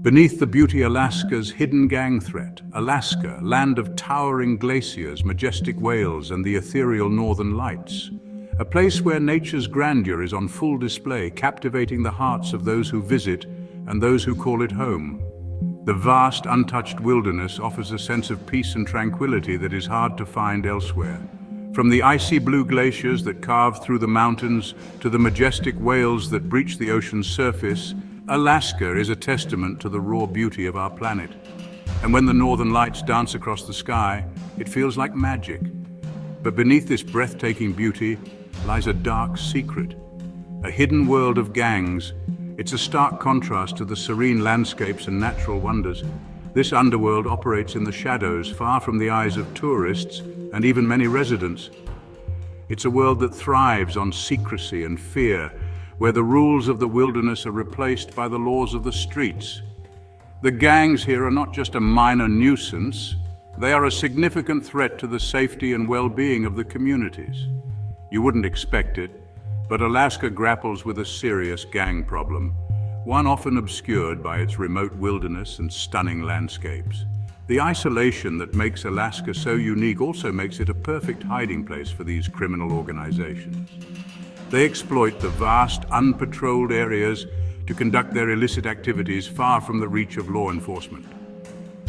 Beneath the beauty Alaska's hidden gang threat, Alaska, land of towering glaciers, majestic whales, and the ethereal northern lights. A place where nature's grandeur is on full display, captivating the hearts of those who visit and those who call it home. The vast, untouched wilderness offers a sense of peace and tranquility that is hard to find elsewhere. From the icy blue glaciers that carve through the mountains to the majestic whales that breach the ocean's surface, Alaska is a testament to the raw beauty of our planet. And when the northern lights dance across the sky, it feels like magic. But beneath this breathtaking beauty lies a dark secret, a hidden world of gangs. It's a stark contrast to the serene landscapes and natural wonders. This underworld operates in the shadows, far from the eyes of tourists and even many residents. It's a world that thrives on secrecy and fear, where the rules of the wilderness are replaced by the laws of the streets. The gangs here are not just a minor nuisance, they are a significant threat to the safety and well-being of the communities. You wouldn't expect it, but Alaska grapples with a serious gang problem, one often obscured by its remote wilderness and stunning landscapes. The isolation that makes Alaska so unique also makes it a perfect hiding place for these criminal organizations. They exploit the vast, unpatrolled areas to conduct their illicit activities far from the reach of law enforcement.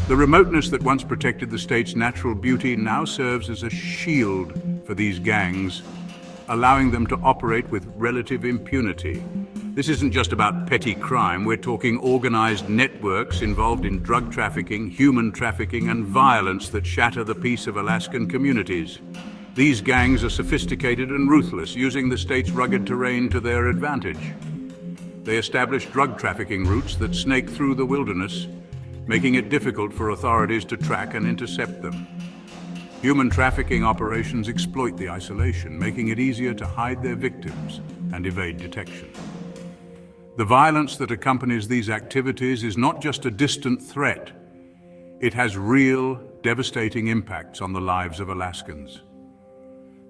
The remoteness that once protected the state's natural beauty now serves as a shield for these gangs, allowing them to operate with relative impunity. This isn't just about petty crime, we're talking organized networks involved in drug trafficking, human trafficking, and violence that shatter the peace of Alaskan communities. These gangs are sophisticated and ruthless, using the state's rugged terrain to their advantage. They establish drug trafficking routes that snake through the wilderness, making it difficult for authorities to track and intercept them. Human trafficking operations exploit the isolation, making it easier to hide their victims and evade detection. The violence that accompanies these activities is not just a distant threat. It has real, devastating impacts on the lives of Alaskans.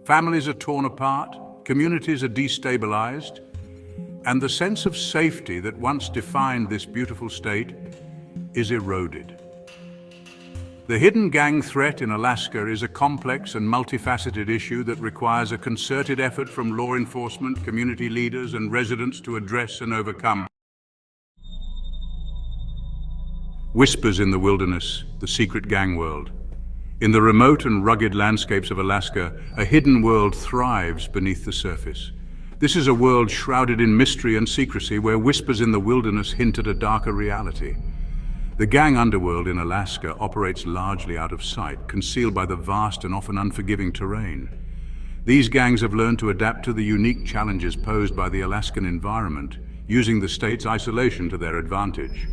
Families are torn apart, communities are destabilized, and the sense of safety that once defined this beautiful state is eroded. The hidden gang threat in Alaska is a complex and multifaceted issue that requires a concerted effort from law enforcement, community leaders, and residents to address and overcome. Whispers in the wilderness, the secret gang world. In the remote and rugged landscapes of Alaska, a hidden world thrives beneath the surface. This is a world shrouded in mystery and secrecy, where whispers in the wilderness hint at a darker reality. The gang underworld in Alaska operates largely out of sight, concealed by the vast and often unforgiving terrain. These gangs have learned to adapt to the unique challenges posed by the Alaskan environment, using the state's isolation to their advantage.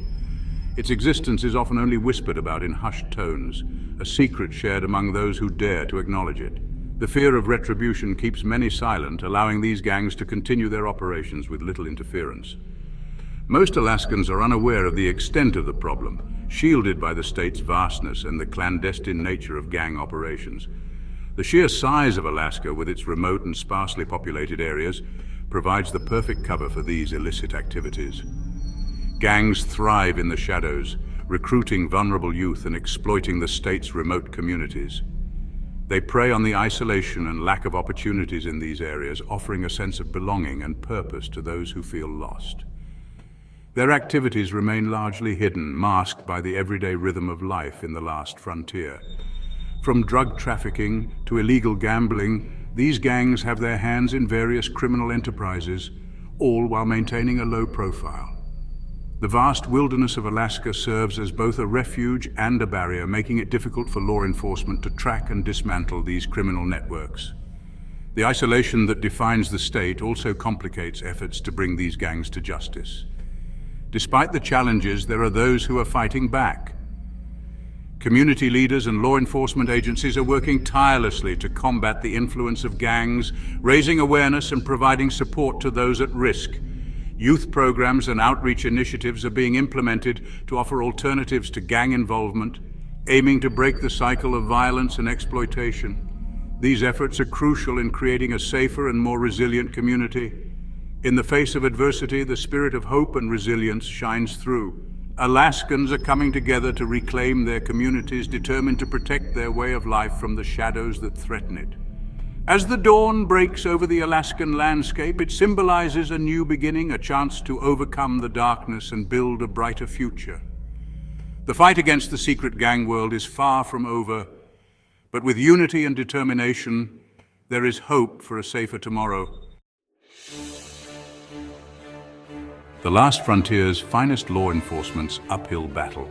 Its existence is often only whispered about in hushed tones, a secret shared among those who dare to acknowledge it. The fear of retribution keeps many silent, allowing these gangs to continue their operations with little interference. Most Alaskans are unaware of the extent of the problem, shielded by the state's vastness and the clandestine nature of gang operations. The sheer size of Alaska, with its remote and sparsely populated areas, provides the perfect cover for these illicit activities. Gangs thrive in the shadows, recruiting vulnerable youth and exploiting the state's remote communities. They prey on the isolation and lack of opportunities in these areas, offering a sense of belonging and purpose to those who feel lost. Their activities remain largely hidden, masked by the everyday rhythm of life in the last frontier. From drug trafficking to illegal gambling, these gangs have their hands in various criminal enterprises, all while maintaining a low profile. The vast wilderness of Alaska serves as both a refuge and a barrier, making it difficult for law enforcement to track and dismantle these criminal networks. The isolation that defines the state also complicates efforts to bring these gangs to justice. Despite the challenges, there are those who are fighting back. Community leaders and law enforcement agencies are working tirelessly to combat the influence of gangs, raising awareness and providing support to those at risk. Youth programs and outreach initiatives are being implemented to offer alternatives to gang involvement, aiming to break the cycle of violence and exploitation. These efforts are crucial in creating a safer and more resilient community. In the face of adversity, the spirit of hope and resilience shines through. Alaskans are coming together to reclaim their communities, determined to protect their way of life from the shadows that threaten it. As the dawn breaks over the Alaskan landscape, it symbolizes a new beginning, a chance to overcome the darkness and build a brighter future. The fight against the secret gang world is far from over, but with unity and determination, there is hope for a safer tomorrow. The Last Frontier's finest law enforcement's uphill battle.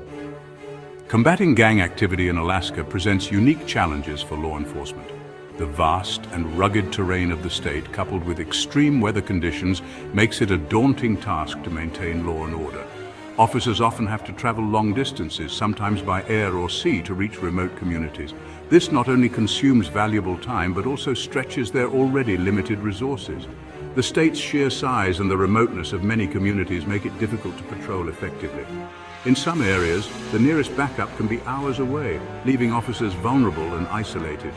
Combating gang activity in Alaska presents unique challenges for law enforcement. The vast and rugged terrain of the state, coupled with extreme weather conditions, makes it a daunting task to maintain law and order. Officers often have to travel long distances, sometimes by air or sea, to reach remote communities. This not only consumes valuable time, but also stretches their already limited resources. The state's sheer size and the remoteness of many communities make it difficult to patrol effectively. In some areas, the nearest backup can be hours away, leaving officers vulnerable and isolated.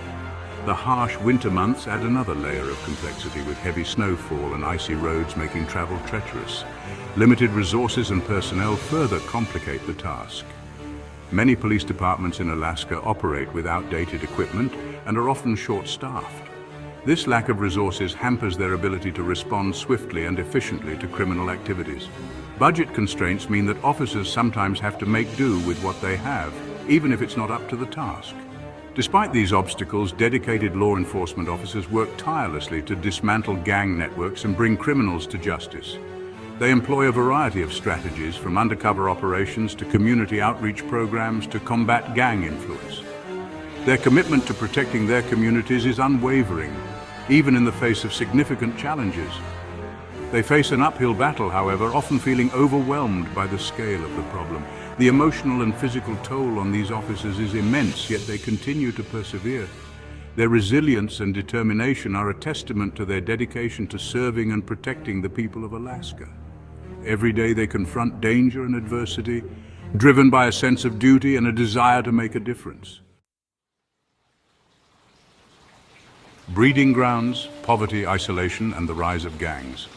The harsh winter months add another layer of complexity, with heavy snowfall and icy roads making travel treacherous. Limited resources and personnel further complicate the task. Many police departments in Alaska operate with outdated equipment and are often short-staffed. This lack of resources hampers their ability to respond swiftly and efficiently to criminal activities. Budget constraints mean that officers sometimes have to make do with what they have, even if it's not up to the task. Despite these obstacles, dedicated law enforcement officers work tirelessly to dismantle gang networks and bring criminals to justice. They employ a variety of strategies, from undercover operations to community outreach programs to combat gang influence. Their commitment to protecting their communities is unwavering, even in the face of significant challenges. They face an uphill battle, however, often feeling overwhelmed by the scale of the problem. The emotional and physical toll on these officers is immense, yet they continue to persevere. Their resilience and determination are a testament to their dedication to serving and protecting the people of Alaska. Every day they confront danger and adversity, driven by a sense of duty and a desire to make a difference. Breeding grounds, poverty, isolation, and the rise of gangs.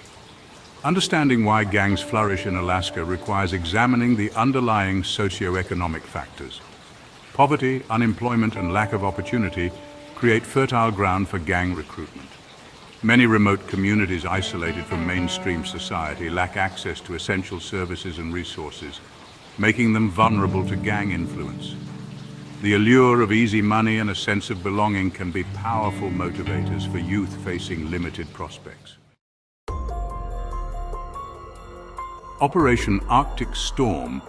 Understanding why gangs flourish in Alaska requires examining the underlying socio-economic factors. Poverty, unemployment, and lack of opportunity create fertile ground for gang recruitment. Many remote communities isolated from mainstream society lack access to essential services and resources, making them vulnerable to gang influence. The allure of easy money and a sense of belonging can be powerful motivators for youth facing limited prospects. Operation Arctic Storm,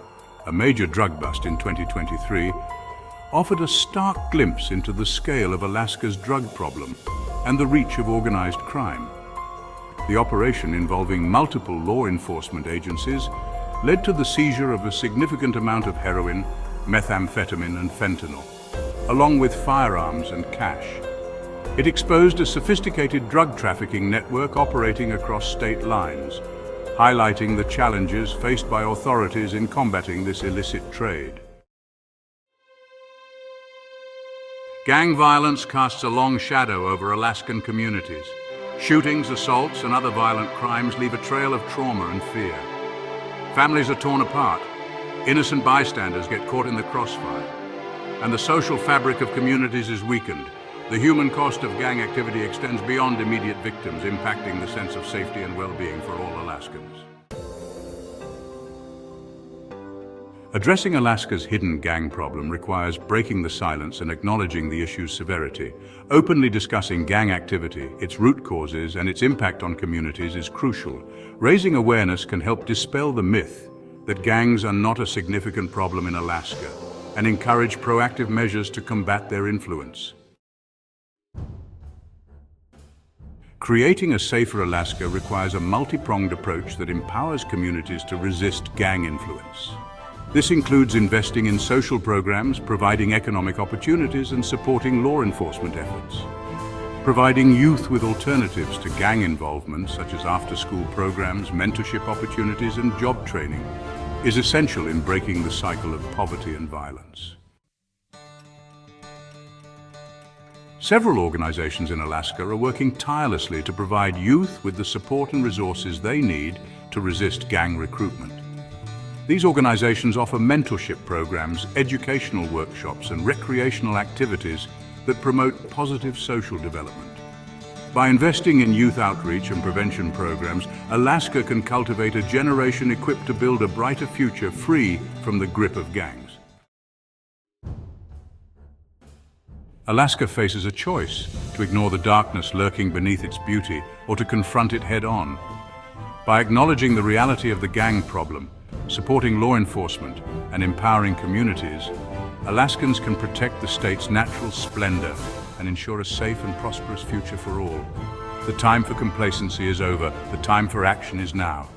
a major drug bust in 2023, offered a stark glimpse into the scale of Alaska's drug problem and the reach of organized crime. The operation, involving multiple law enforcement agencies, led to the seizure of a significant amount of heroin, methamphetamine, and fentanyl, along with firearms and cash. It exposed a sophisticated drug trafficking network operating across state lines, highlighting the challenges faced by authorities in combating this illicit trade. Gang violence casts a long shadow over Alaskan communities. Shootings, assaults, and other violent crimes leave a trail of trauma and fear. Families are torn apart, innocent bystanders get caught in the crossfire, and the social fabric of communities is weakened. The human cost of gang activity extends beyond immediate victims, impacting the sense of safety and well-being for all Alaskans. Addressing Alaska's hidden gang problem requires breaking the silence and acknowledging the issue's severity. Openly discussing gang activity, its root causes, and its impact on communities is crucial. Raising awareness can help dispel the myth that gangs are not a significant problem in Alaska and encourage proactive measures to combat their influence. Creating a safer Alaska requires a multi-pronged approach that empowers communities to resist gang influence. This includes investing in social programs, providing economic opportunities, and supporting law enforcement efforts. Providing youth with alternatives to gang involvement, such as after-school programs, mentorship opportunities, and job training, is essential in breaking the cycle of poverty and violence. Several organizations in Alaska are working tirelessly to provide youth with the support and resources they need to resist gang recruitment. These organizations offer mentorship programs, educational workshops, and recreational activities that promote positive social development. By investing in youth outreach and prevention programs, Alaska can cultivate a generation equipped to build a brighter future free from the grip of gangs. Alaska faces a choice: to ignore the darkness lurking beneath its beauty or to confront it head-on. By acknowledging the reality of the gang problem, supporting law enforcement, and empowering communities, Alaskans can protect the state's natural splendor and ensure a safe and prosperous future for all. The time for complacency is over. The time for action is now.